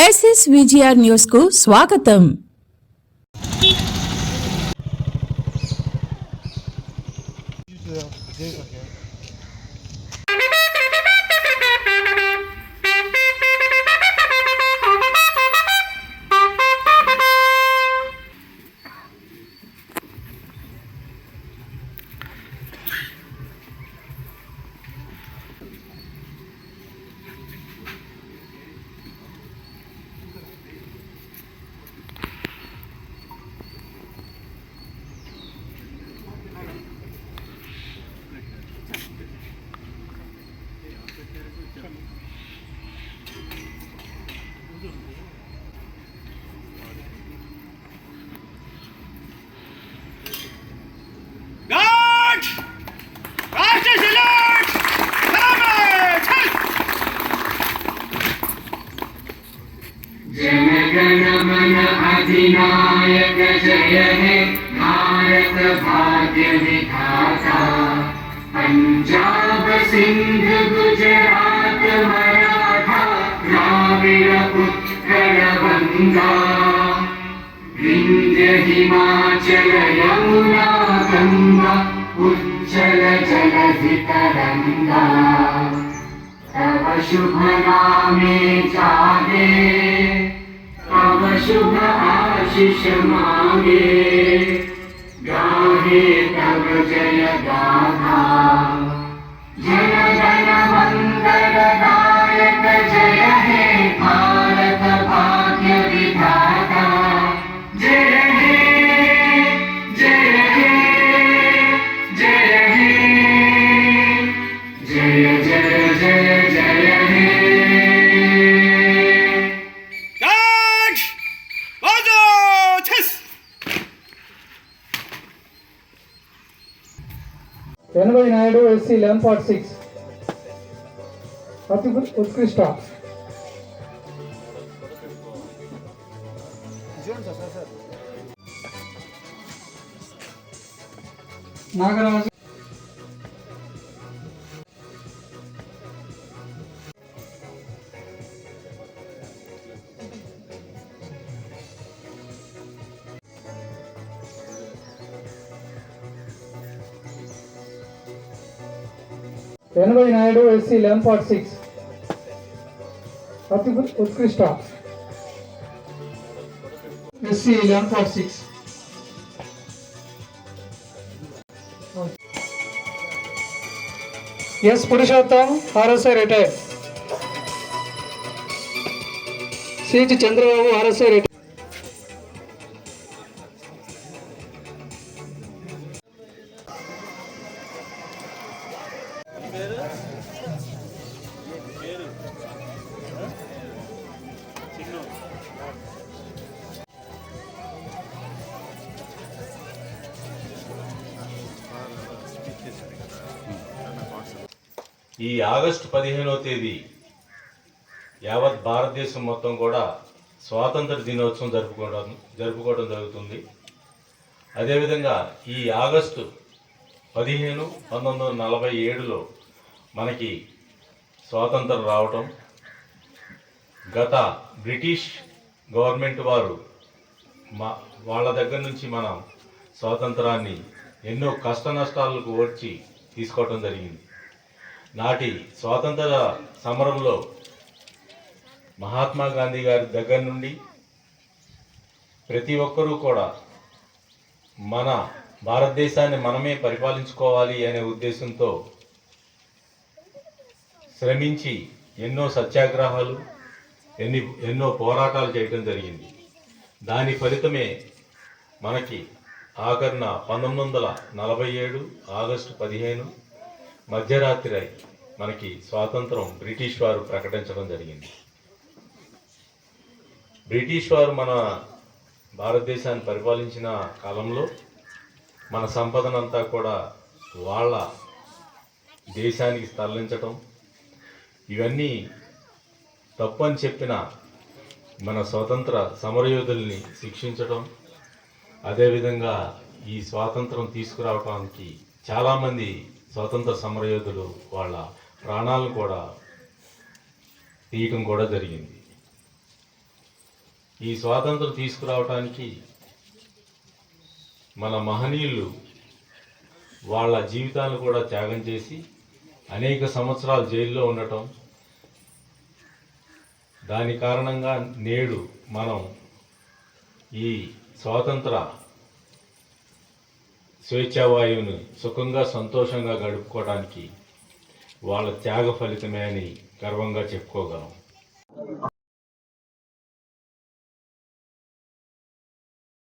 SSVGR news కు స్వాగతం. जनगणमन अधिनायक जय हे भारत भाग्य विधाता पंजाब सिंध गुजरात मराठा द्राविड़ उत्कल गंगा विंध्य हिमाचल यमुना गंगा उज्जल जलधि तरंगा तव शुभ नामे जागे तव शुभ आशीष मांगे गाहे तव जय गाथा जय जन मंगल दायक जय हे भारत भाग्य विधाता जय हे जय हे जय हे जय जय जय जय हे 87 SC 1146 అతి ఉత్కృష్ట నాగరాజు నాయుడు SC 1146 అతి ఉత్కృష్ట SC 1146 S Purushottam RSI retire CH Chandrababu RSI retire ఈ ఆగస్టు 15వ తేదీ యావత్ భారతదేశం మొత్తం కూడా స్వాతంత్ర దినోత్సవం జరుపుకోవడం జరుగుతుంది. అదేవిధంగా ఈ ఆగస్టు 15 1947లో మనకి స్వాతంత్రం రావటం, గత బ్రిటిష్ గవర్నమెంట్ వారు వాళ్ళ దగ్గర నుంచి మనం స్వాతంత్రాన్ని ఎన్నో కష్ట నష్టాలకు ఓర్చి తీసుకోవటం జరిగింది. నాటి స్వాతంత్ర సమరంలో మహాత్మా గాంధీ గారి దగ్గర నుండి ప్రతి ఒక్కరూ కూడా మన భారతదేశాన్ని మనమే పరిపాలించుకోవాలి అనే ఉద్దేశంతో శ్రమించి ఎన్నో సత్యాగ్రహాలు ఎన్నో పోరాటాలు చేయడం జరిగింది. దాని ఫలితమే మనకి ఆఖరున 1947 ఆగస్టు 15 మధ్యరాత్రి మనకి స్వాతంత్రం బ్రిటిష్ వారు ప్రకటించడం జరిగింది. బ్రిటిష్ వారు మన భారతదేశాన్ని పరిపాలించిన కాలంలో మన సంపదనంతా కూడా వాళ్ళ దేశానికి తరలించటం, ఇవన్నీ తప్పు అని చెప్పిన మన స్వతంత్ర సమరయోధుల్ని శిక్షించటం, అదేవిధంగా ఈ స్వాతంత్రం తీసుకురావడానికి చాలామంది స్వాతంత్ర సమరయోధులు వాళ్ళ ప్రాణాలను కూడా తీయటం కూడా జరిగింది. ఈ స్వాతంత్రం తీసుకురావడానికి మన మహనీయులు వాళ్ళ జీవితాలను కూడా త్యాగం చేసి అనేక సంవత్సరాలు జైల్లో ఉండటం, దాని కారణంగా నేడు మనం ఈ స్వాతంత్ర స్వేచ్ఛావాయువుని సుఖంగా సంతోషంగా గడుపుకోవడానికి వాళ్ళ త్యాగ ఫలితమే అని గర్వంగా చెప్పుకోగలం.